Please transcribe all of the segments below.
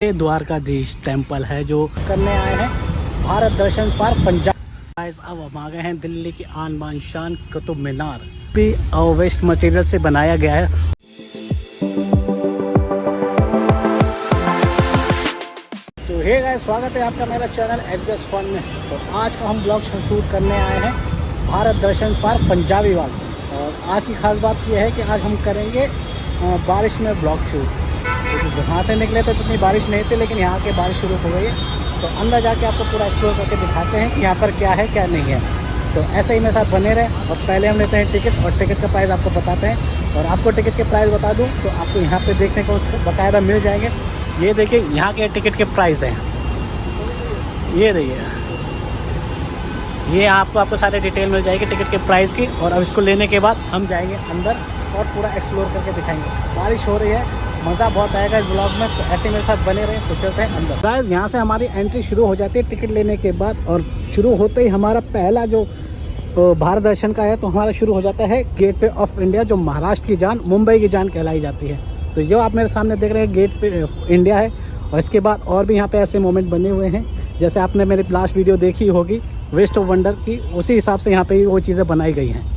ये द्वारकाधीश टेम्पल है जो करने आए हैं भारत दर्शन पार्क पंजाब। अब हम आ गए हैं दिल्ली की आन बान शान कुतुब मीनार भी वेस्ट मटेरियल से बनाया गया है। तो हे गाइस, स्वागत है आपका मेरा चैनल एचबीएस फन में। तो आज का हम ब्लॉग शूट करने आए हैं भारत दर्शन पार्क पंजाबी वाल। और आज की खास बात यह है कि आज हम करेंगे बारिश में ब्लॉग शूट। वहाँ से निकले तो इतनी बारिश नहीं थी, लेकिन यहाँ के बारिश शुरू हो गई है। तो अंदर जाके आपको पूरा एक्सप्लोर करके दिखाते हैं कि यहाँ पर क्या है क्या नहीं है। तो ऐसे ही मेरे साथ बने रहे। और पहले हम लेते हैं टिकट, और टिकट का प्राइस आपको बताते हैं। और आपको टिकट के प्राइस बता दूँ तो आपको यहाँ पे देखने को बाकायदा मिल जाएंगे। ये देखिए यहाँ के टिकट के प्राइस हैं, ये देखिए, ये आपको सारे डिटेल मिल जाएगी टिकट के प्राइस की। और अब इसको लेने के बाद हम जाएंगे अंदर और पूरा एक्सप्लोर करके दिखाएंगे। बारिश हो रही है, मज़ा बहुत आएगा इस ब्लॉग में। तो ऐसे मेरे साथ बने रहे। तो चलते हैं अंदर। गाइस, यहाँ से हमारी एंट्री शुरू हो जाती है टिकट लेने के बाद। और शुरू होते ही हमारा पहला जो भारत दर्शन का है, तो हमारा शुरू हो जाता है गेटवे ऑफ इंडिया, जो महाराष्ट्र की जान, मुंबई की जान कहलाई जाती है। तो जो आप मेरे सामने देख रहे हैं गेटवे ऑफ इंडिया है। और इसके बाद और भी यहाँ पे ऐसे मोमेंट बने हुए हैं, जैसे आपने मेरी लास्ट वीडियो देखी होगी वेस्ट ऑफ वंडर की, उसी हिसाब से यहाँ पे वो चीज़ें बनाई गई हैं।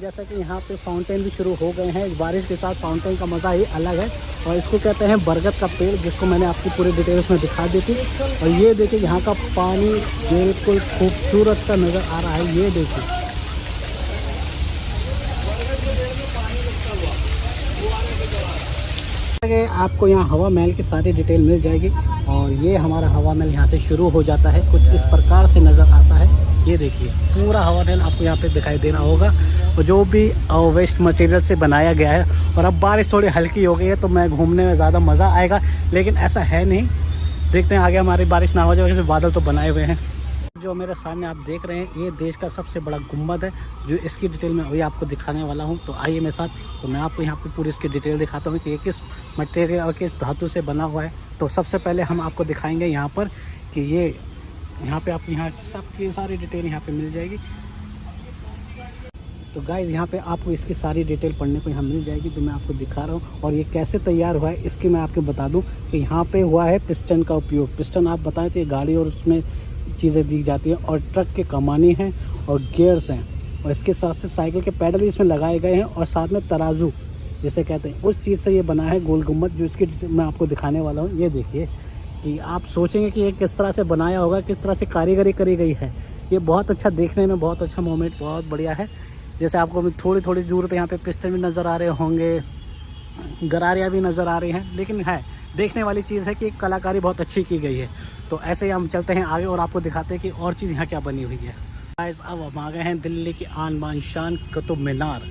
जैसा कि यहाँ पे फाउंटेन भी शुरू हो गए हैं। बारिश के साथ फाउंटेन का मज़ा ही अलग है। और इसको कहते हैं बरगद का पेड़, जिसको मैंने आपकी पूरी डिटेल्स में दिखा दी थी। और ये देखिए यहाँ का पानी बिल्कुल खूबसूरत सा नज़र आ रहा है। ये देखिए आपको यहाँ हवा महल की सारी डिटेल मिल जाएगी। और ये हमारा हवा महल यहाँ से शुरू हो जाता है, कुछ इस प्रकार से नज़र आता है। ये देखिए पूरा हवा महल आपको यहाँ पे दिखाई दे रहा होगा, और जो भी वेस्ट मटेरियल से बनाया गया है। और अब बारिश थोड़ी हल्की हो गई है, तो मैं घूमने में ज़्यादा मज़ा आएगा, लेकिन ऐसा है नहीं। देखते हैं आगे हमारी बारिश ना हो जाए, वैसे बादल तो बनाए हुए हैं। जो मेरे सामने आप देख रहे हैं, ये देश का सबसे बड़ा गुम्बद है, जो इसकी डिटेल में वही आपको दिखाने वाला हूँ। तो आइए मेरे साथ, तो मैं आपको यहाँ पे पूरी इसकी डिटेल दिखाता हूँ कि ये किस मटेरियल और किस धातु से बना हुआ है। तो सबसे पहले हम आपको दिखाएंगे यहाँ पर कि ये यहाँ पे आपको यहाँ सबकी सारी डिटेल यहाँ पे मिल जाएगी। तो गाइस, यहाँ पे आपको इसकी सारी डिटेल पढ़ने को यहाँ मिल जाएगी, जो मैं आपको दिखा रहा हूँ। और ये कैसे तैयार हुआ है इसकी मैं आपको बता दूँ कि यहाँ पे हुआ है पिस्टन का उपयोग। पिस्टन आप बताएं तो गाड़ी और उसमें चीज़ें दी जाती हैं, और ट्रक के कमानी हैं और गियर्स हैं। और इसके साथ से साइकिल के पैडल इसमें लगाए गए हैं, और साथ में तराजू जिसे कहते हैं, उस चीज़ से ये बना है गोल गुम्बद, जो इसकी मैं आपको दिखाने वाला हूँ। ये देखिए कि आप सोचेंगे कि ये किस तरह से बनाया होगा, किस तरह से कारीगरी करी गई है। ये बहुत अच्छा, देखने में बहुत अच्छा मोमेंट, बहुत बढ़िया है। जैसे आपको थोड़ी थोड़ी दूर पे यहाँ पे पिस्टन भी नज़र आ रहे होंगे, गरारियाँ भी नज़र आ रही हैं, लेकिन है देखने वाली चीज़ है कि कलाकारी बहुत अच्छी की गई है। तो ऐसे ही हम चलते हैं आगे और आपको दिखाते हैं कि और चीज़ यहाँ क्या बनी हुई है। गाइस, अब हम आ गए हैं दिल्ली की आन बान शान कुतुब मीनार,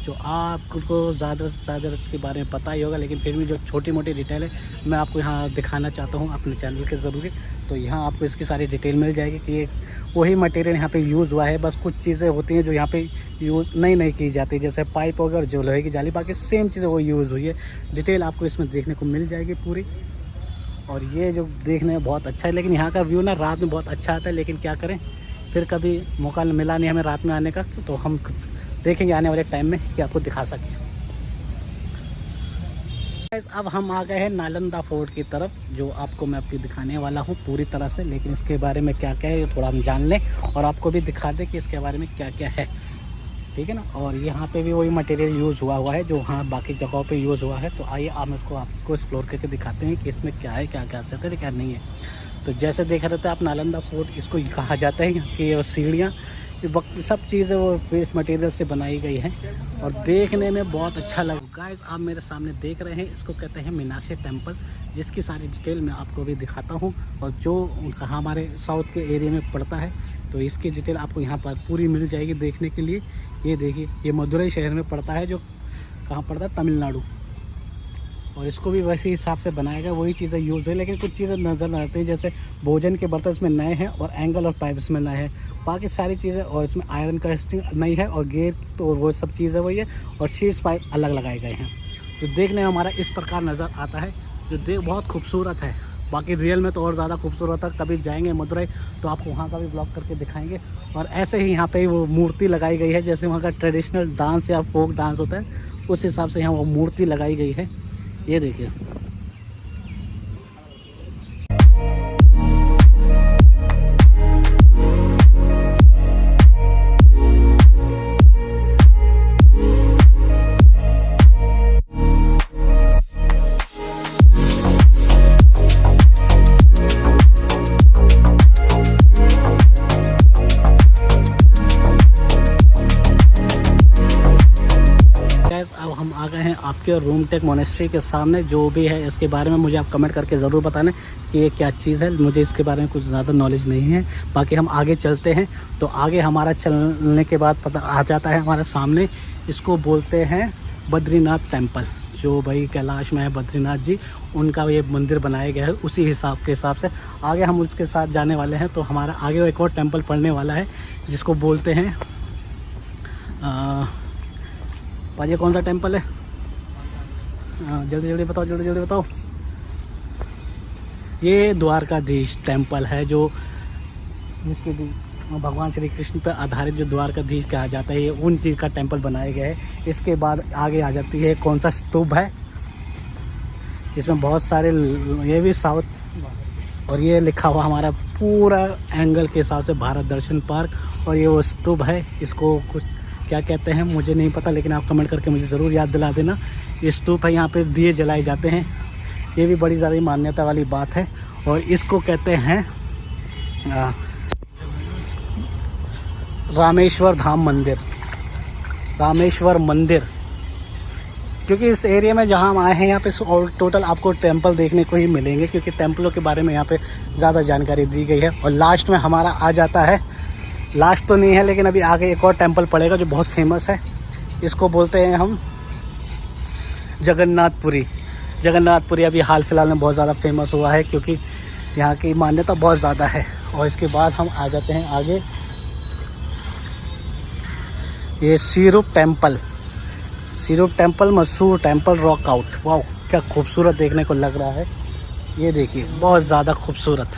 जो आपको ज़्यादा से ज़्यादा इसके बारे में पता ही होगा, लेकिन फिर भी जो छोटी मोटी डिटेल है मैं आपको यहाँ दिखाना चाहता हूँ अपने चैनल के ज़रूरी। तो यहाँ आपको इसकी सारी डिटेल मिल जाएगी कि ये वही मटेरियल यहाँ पे यूज़ हुआ है। बस कुछ चीज़ें होती हैं जो यहाँ पे यूज़ नहीं की जाती, जैसे पाइप वगैरह और जो लोहे की जाली, बाकी सेम चीज़ें वो यूज़ हुई है। डिटेल आपको इसमें देखने को मिल जाएगी पूरी। और ये जो देखने में बहुत अच्छा है, लेकिन यहाँ का व्यू ना रात में बहुत अच्छा आता है, लेकिन क्या करें, फिर कभी मौका मिला नहीं हमें रात में आने का। तो हम देखेंगे आने वाले टाइम में कि आपको दिखा सकें। अब हम आ गए हैं नालंदा फोर्ट की तरफ, जो आपको मैं आपकी दिखाने वाला हूँ पूरी तरह से। लेकिन इसके बारे में क्या क्या है ये थोड़ा हम जान लें, और आपको भी दिखा दें कि इसके बारे में क्या क्या है, ठीक है ना। और यहाँ पे भी वही मटेरियल यूज़ हुआ है जो वहाँ बाकी जगहों पे यूज़ हुआ है। तो आइए हम इसको आपको एक्सप्लोर करके दिखाते हैं कि इसमें क्या है, क्या क्या असर है, क्या नहीं है। तो जैसे देख रहे थे आप, नालंदा फोर्ट इसको कहा जाता है। यहाँ की सीढ़ियाँ, सब चीज़ें वो वेस्ट मटेरियल से बनाई गई हैं, और देखने में बहुत अच्छा लगा। गाइस, आप मेरे सामने देख रहे हैं, इसको कहते हैं मीनाक्षी टेम्पल, जिसकी सारी डिटेल मैं आपको भी दिखाता हूँ। और जो कहाँ हमारे साउथ के एरिया में पड़ता है, तो इसकी डिटेल आपको यहाँ पर पूरी मिल जाएगी देखने के लिए। ये देखिए, ये मदुरई शहर में पड़ता है, जो कहाँ पड़ता है, तमिलनाडु। और इसको भी वैसे हिसाब से बनाया गया, वही चीज़ें यूज़ है, लेकिन कुछ चीज़ें नज़र आती हैं, जैसे भोजन के बर्तन इसमें नए हैं, और एंगल और पाइप इसमें नए हैं। बाकी सारी चीज़ें, और इसमें आयरन का स्टिंग नहीं है, और गेट तो वो सब चीज़ें वही है, और शीर्ष पाइप अलग लगाए गए हैं। तो देखने में हमारा इस प्रकार नज़र आता है, जो बहुत खूबसूरत है। बाकी रियल में तो और ज़्यादा खूबसूरत है। कभी जाएंगे मदुरई तो आपको वहाँ का भी ब्लॉग करके दिखाएंगे। और ऐसे ही यहाँ पे वो मूर्ति लगाई गई है, जैसे वहाँ का ट्रेडिशनल डांस या फोक डांस होता है, उस हिसाब से यहाँ वो मूर्ति लगाई गई है। ये देखिए। अब हम आ गए हैं आपके रूमटेक मोनेस्ट्री के सामने। जो भी है इसके बारे में मुझे आप कमेंट करके ज़रूर बताना कि ये क्या चीज़ है। मुझे इसके बारे में कुछ ज़्यादा नॉलेज नहीं है। बाकी हम आगे चलते हैं तो आगे हमारा चलने के बाद पता आ जाता है हमारे सामने, इसको बोलते हैं बद्रीनाथ टेम्पल। जो भाई कैलाश में है बद्रीनाथ जी, उनका ये मंदिर बनाया गया है। उसी हिसाब से आगे हम उसके साथ जाने वाले हैं। तो हमारा आगे एक और टेम्पल पड़ने वाला है जिसको बोलते हैं पाजी, कौन सा टेम्पल है? जल्दी जल्दी बताओ, जल्दी जल्दी बताओ। ये द्वारकाधीश टेम्पल है, जो जिसके भगवान श्री कृष्ण पर आधारित जो द्वारकाधीश कहा जाता है, ये उन चीज़ का टेम्पल बनाया गया है। इसके बाद आगे आ जाती है कौन सा स्तूप है, इसमें बहुत सारे, ये भी साउथ, और ये लिखा हुआ हमारा पूरा एंगल के हिसाब से भारत दर्शन पार्क। और ये वो स्तूप है, इसको कुछ क्या कहते हैं मुझे नहीं पता, लेकिन आप कमेंट करके मुझे ज़रूर याद दिला देना। ये स्तूप है, यहाँ पे दिए जलाए जाते हैं। ये भी बड़ी ज़्यादा मान्यता वाली बात है। और इसको कहते हैं रामेश्वर धाम मंदिर, रामेश्वर मंदिर। क्योंकि इस एरिया में जहाँ हम आए हैं यहाँ पे टोटल आपको टेम्पल देखने को ही मिलेंगे, क्योंकि टेम्पलों के बारे में यहाँ पे ज़्यादा जानकारी दी गई है। और लास्ट में हमारा आ जाता है, लास्ट तो नहीं है लेकिन अभी आगे एक और टेम्पल पड़ेगा जो बहुत फेमस है। इसको बोलते हैं हम जगन्नाथपुरी। जगन्नाथपुरी अभी हाल फिलहाल में बहुत ज़्यादा फेमस हुआ है, क्योंकि यहाँ की मान्यता बहुत ज़्यादा है। और इसके बाद हम आ जाते हैं आगे, ये सिरूप टेम्पल। सिरूप टेम्पल, मशहूर टेम्पल, रॉक आउट। वाह, क्या खूबसूरत देखने को लग रहा है। ये देखिए, बहुत ज़्यादा खूबसूरत।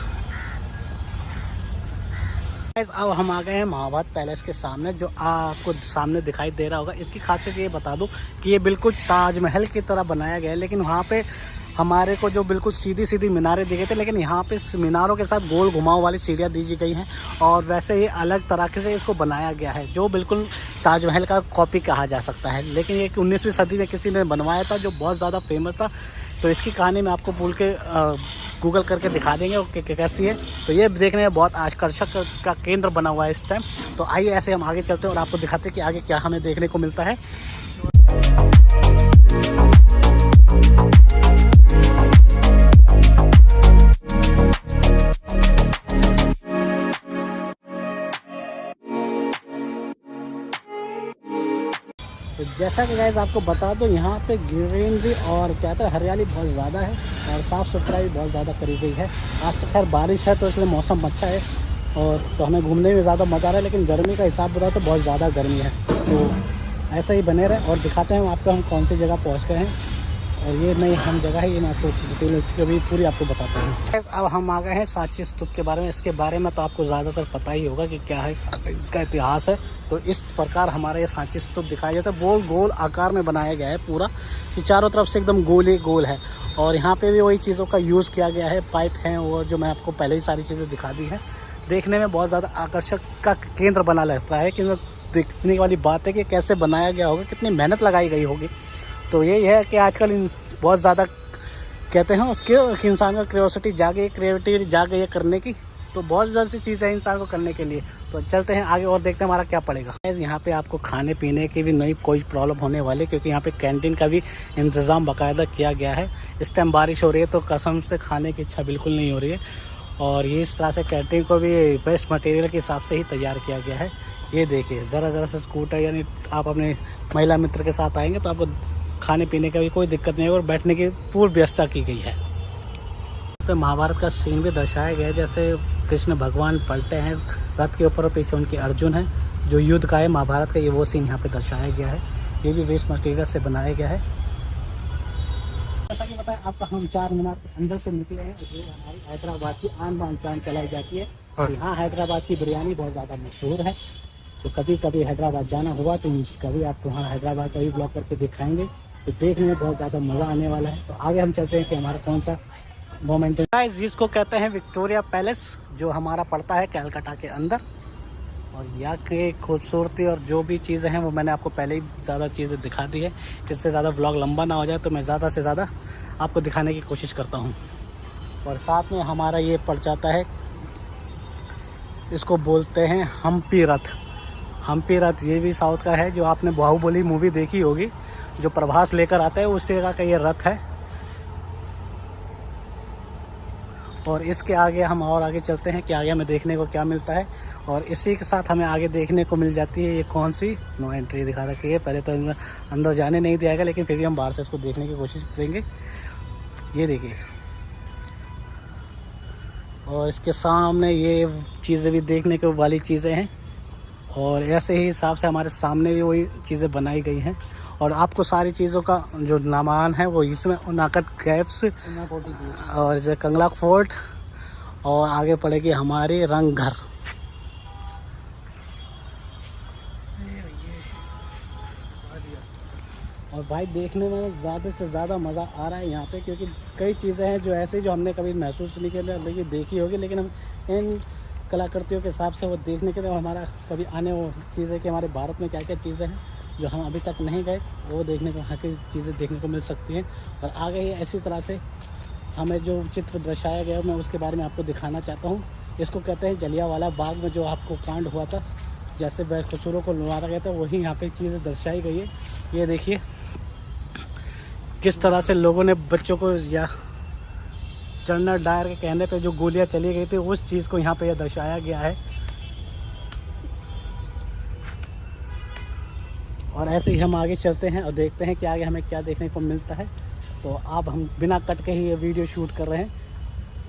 अब हम आ गए हैं महाभारत पैलेस के सामने, जो आपको सामने दिखाई दे रहा होगा। इसकी खासियत ये बता दूं कि ये बिल्कुल ताजमहल की तरह बनाया गया है, लेकिन वहाँ पे हमारे को जो बिल्कुल सीधी सीधी मीनारें दिखे थे, लेकिन यहाँ पे मीनारों के साथ गोल घुमाव वाली सीढ़ियाँ दी गई हैं। और वैसे ही अलग तरीके से इसको बनाया गया है, जो बिल्कुल ताजमहल का कॉपी कहा जा सकता है। लेकिन ये 19वीं सदी में किसी ने बनवाया था, जो बहुत ज़्यादा फेमस था। तो इसकी कहानी मैं आपको बोल के गूगल करके दिखा देंगे और कैसी है। तो ये देखने में बहुत आकर्षक का केंद्र बना हुआ है इस टाइम। तो आइए ऐसे हम आगे चलते हैं और आपको दिखाते हैं कि आगे क्या हमें देखने को मिलता है। तो जैसा कि गाइस आपको बता दो, यहाँ पे ग्रीनरी और क्या कहते हैं हरियाली बहुत ज़्यादा है, और साफ़ सुथराई भी बहुत ज़्यादा करी गई है। आज तो खैर बारिश है तो इसलिए मौसम अच्छा है, और तो हमें घूमने में ज़्यादा मज़ा आ रहा है। लेकिन गर्मी का हिसाब बताओ तो बहुत ज़्यादा गर्मी है। तो ऐसा ही बने रहे और दिखाते हैं आपको हम कौन सी जगह पहुँच गए हैं। और ये नई हम जगह है, ये मैं आपको डिटेल इसकी अभी पूरी आपको बताता हूँ। अब हम आ गए हैं सांची स्तूप के बारे में। इसके बारे में तो आपको ज़्यादातर पता ही होगा कि क्या है, इसका इतिहास है। तो इस प्रकार हमारा ये सांची स्तूप दिखाया जाता है। गोल गोल आकार में बनाया गया है पूरा, कि चारों तरफ से एकदम गोल ही गोल है। और यहाँ पे भी वही चीज़ों का यूज़ किया गया है, पाइप हैं, और जो मैं आपको पहले ही सारी चीज़ें दिखा दी हैं। देखने में बहुत ज़्यादा आकर्षक का केंद्र बना रहता है, कि देखने वाली बात है कि कैसे बनाया गया होगा, कितनी मेहनत लगाई गई होगी। तो यही है कि आजकल बहुत ज़्यादा कहते हैं उसके कि इंसान का क्रियोसिटी जागे, क्रिएटिविटी जागे ये करने की। तो बहुत ज़्यादा सी चीज़ है इंसान को करने के लिए। तो चलते हैं आगे और देखते हैं हमारा क्या पड़ेगा। यहाँ पे आपको खाने पीने की भी नहीं कोई प्रॉब्लम होने वाली, क्योंकि यहाँ पे कैंटीन का भी इंतज़ाम बाकायदा किया गया है। इस टाइम बारिश हो रही है तो कसम से खाने की इच्छा बिल्कुल नहीं हो रही है। और ये इस तरह से कैंटीन को भी वेस्ट मटेरियल के हिसाब से ही तैयार किया गया है। ये देखिए, ज़रा से स्कूटर, यानी आप अपने महिला मित्र के साथ आएंगे तो आपको खाने पीने का भी कोई दिक्कत नहीं है, और बैठने की पूरी व्यवस्था की गई है। पे महाभारत का सीन भी दर्शाया गया है, जैसे कृष्ण भगवान पलटे हैं रथ के ऊपर और पीछे उनके अर्जुन हैं, जो युद्ध का है महाभारत का, ये वो सीन यहाँ पे दर्शाया गया है। ये भी वेस्ट मटेरियल से बनाया गया है। जैसा कि बताया आपका, हम 4 मीनार के अंदर से निकले हैं, जो हमारी हैदराबाद की आन बान शान कहलाई जाती है। और यहाँ हैदराबाद की बिरयानी बहुत ज़्यादा मशहूर है। तो कभी कभी हैदराबाद जाना हुआ तो कभी आपको वहाँ हैदराबाद का भी ब्लॉग करके दिखाएंगे। तो देखने में बहुत ज़्यादा मज़ा आने वाला है। तो आगे हम चलते हैं कि हमारा कौन सा मोमेंट है, जिसको कहते हैं विक्टोरिया पैलेस, जो हमारा पड़ता है कैलकाटा के अंदर। और यहाँ की खूबसूरती और जो भी चीज़ें हैं वो मैंने आपको पहले ही ज़्यादा चीज़ें दिखा दी है। इससे ज़्यादा व्लॉग लंबा ना हो जाए तो मैं ज़्यादा से ज़्यादा आपको दिखाने की कोशिश करता हूँ। और साथ में हमारा ये पड़ जाता है, इसको बोलते हैं हम्पी रथ। हम्पी रथ ये भी साउथ का है, जो आपने बाहुबली मूवी देखी होगी, जो प्रभास लेकर आता है उस जगह का ये रथ है। और इसके आगे हम और आगे चलते हैं कि आगे हमें देखने को क्या मिलता है। और इसी के साथ हमें आगे देखने को मिल जाती है ये कौन सी नो एंट्री दिखा रखी है। पहले तो अंदर जाने नहीं दिया गया, लेकिन फिर भी हम बाहर से इसको देखने की कोशिश करेंगे। ये देखिए, और इसके सामने ये चीज़ें भी देखने को वाली चीज़ें हैं। और ऐसे ही हिसाब से हमारे सामने भी वही चीज़ें बनाई गई हैं। और आपको सारी चीज़ों का जो नामान है वो इसमें उनाकट कैप्स और जैसे कंगला फोर्ट, और आगे पड़ेगी हमारी रंग घर। और भाई देखने में ज़्यादा से ज़्यादा मज़ा आ रहा है यहाँ पे, क्योंकि कई चीज़ें हैं जो ऐसी जो हमने कभी महसूस नहीं किया, लेकिन देखी होगी, लेकिन हम इन कलाकृतियों के हिसाब से वो देखने के लिए हमारा कभी आने वो चीज़ें कि हमारे भारत में क्या क्या चीज़ें हैं जो हम अभी तक नहीं गए, वो देखने को, वहाँ की चीज़ें देखने को मिल सकती हैं। और आगे ही ऐसी तरह से हमें जो चित्र दर्शाया गया मैं उसके बारे में आपको दिखाना चाहता हूँ। इसको कहते हैं जलियांवाला बाग में जो आपको कांड हुआ था, जैसे बेकसूरों को मारा गया था, वही यहाँ पे चीज़ें दर्शाई गई है। ये देखिए किस तरह से लोगों ने बच्चों को, या जनरल डायर के कहने पे जो गोलियां चली गई थी, उस चीज़ को यहाँ पे दर्शाया गया है। और ऐसे ही हम आगे चलते हैं और देखते हैं कि आगे हमें क्या देखने को मिलता है। तो अब हम बिना कट के ही ये वीडियो शूट कर रहे हैं,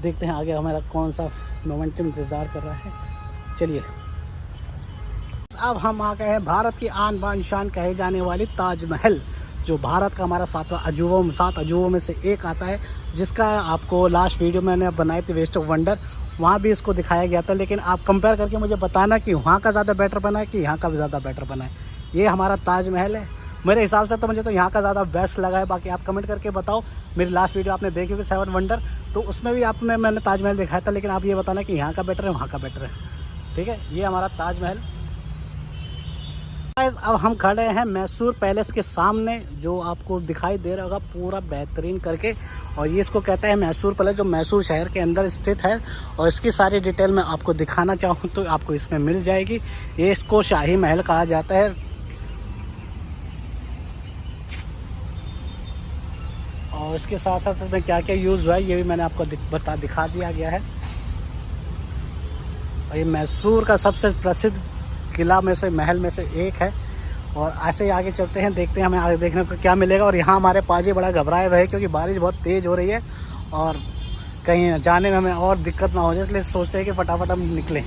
देखते हैं आगे हमारा कौन सा मोमेंटम इंतज़ार कर रहा है। चलिए, अब हम आ गए हैं भारत की आन बान शान कहे जाने वाली ताजमहल, जो भारत का हमारा 7 अजूबों में से एक आता है, जिसका आपको लास्ट वीडियो मैंने बनाई थी वेस्ट ऑफ वंडर, वहाँ भी इसको दिखाया गया था। लेकिन आप कंपेयर करके मुझे बताना कि वहाँ का ज़्यादा बेटर बना है कि यहाँ का भी ज़्यादा बेटर बना है। ये हमारा ताजमहल है, मेरे हिसाब से तो मुझे तो यहाँ का ज़्यादा बेस्ट लगा है। बाकी आप कमेंट करके बताओ। मेरी लास्ट वीडियो आपने देखी थी 7 वंडर, तो उसमें भी मैंने ताजमहल दिखाया था, लेकिन आप ये बताना कि यहाँ का बेटर है वहाँ का बेटर है। ठीक है, ये हमारा ताजमहल। अब हम खड़े हैं मैसूर पैलेस के सामने, जो आपको दिखाई दे रहा होगा पूरा बेहतरीन करके। और ये इसको कहते हैं मैसूर पैलेस, जो मैसूर शहर के अंदर स्थित है। और इसकी सारी डिटेल मैं आपको दिखाना चाहूँ तो आपको इसमें मिल जाएगी। ये इसको शाही महल कहा जाता है। और इसके साथ साथ इसमें क्या क्या यूज़ हुआ है ये भी मैंने आपको दिखा दिया गया है। और ये मैसूर का सबसे प्रसिद्ध किला में से, महल में से एक है। और ऐसे ही आगे चलते हैं, देखते हैं हमें आगे देखने को क्या मिलेगा। और यहाँ हमारे पाजी बड़ा घबराए हुए हैं, क्योंकि बारिश बहुत तेज़ हो रही है और कहीं जाने में हमें और दिक्कत ना हो जाए, इसलिए सोचते हैं कि फटाफट हम निकलें।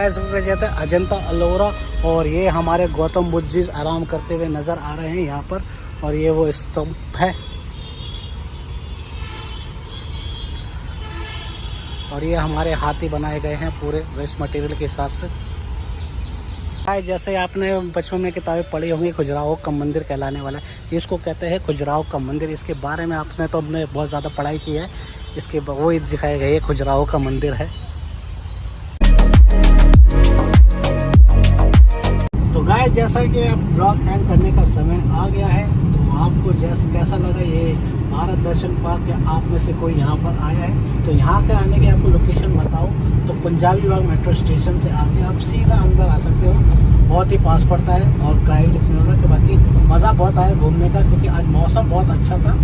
इसको कहते हैं अजंता अलोरा। और ये हमारे गौतम बुद्ध जी आराम करते हुए नज़र आ रहे हैं यहाँ पर। और ये वो स्तंभ है, और ये हमारे हाथी बनाए गए हैं पूरे वेस्ट मटेरियल के हिसाब से। जैसे आपने बचपन में किताबें पढ़ी होंगी, खजुराहो का मंदिर कहलाने वाला है। इसको कहते हैं खजुराहो का मंदिर। इसके बारे में आपने तो हमने बहुत ज़्यादा पढ़ाई की है, इसके वो दिखाया गया है खजुराहो का मंदिर है। तो गाइस, जैसा कि अब ब्लॉग एंड करने का समय आ गया है, तो आपको कैसा लगा ये भारत दर्शन पार्क, या आप में से कोई यहाँ पर आया है तो यहाँ के आने की आपको लोकेशन बताओ तो पंजाबी बाग मेट्रो स्टेशन से आके आप सीधा अंदर आ सकते हो। बहुत ही पास पड़ता है और प्राइवेट के बाकी मज़ा बहुत आया घूमने का, क्योंकि आज मौसम बहुत अच्छा था।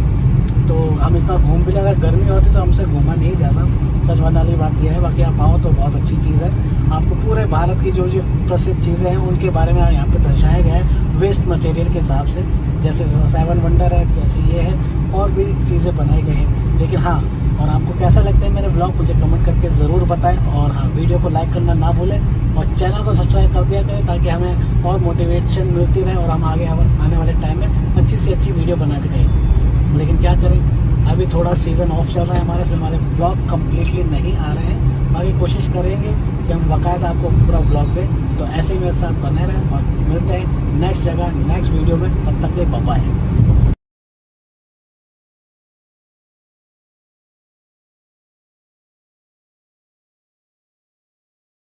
तो हम इतना घूम भी लगा, गर्मी होती तो हमसे घूमा नहीं जाता, सच बताने वाली बात यह है। बाकी आप आओ तो बहुत अच्छी चीज़ है, आपको पूरे भारत की जो जो प्रसिद्ध चीज़ें हैं उनके बारे में यहाँ पे दर्शाया गया है वेस्ट मटेरियल के हिसाब से, जैसे 7 वंडर है, जैसे ये है, और भी चीज़ें बनाई गई हैं। लेकिन हाँ, और आपको कैसा लगता है मेरे ब्लॉग मुझे कमेंट करके ज़रूर बताएं, और हाँ, वीडियो को लाइक करना ना भूलें और चैनल को सब्सक्राइब कर दिया करें ताकि हमें और मोटिवेशन मिलती रहे और हम आगे आने वाले टाइम में अच्छी से अच्छी वीडियो बनाते रहें। लेकिन क्या करें, अभी थोड़ा सीज़न ऑफ चल रहा है हमारे, इसलिए हमारे ब्लॉग कम्प्लीटली नहीं आ रहे हैं। बाकी कोशिश करेंगे कि हम बाकायदा आपको पूरा ब्लॉग दें, तो ऐसे ही मेरे साथ बने रहें और मिलते हैं नेक्स्ट जगह नेक्स्ट वीडियो में। तब तक के बाय बाय।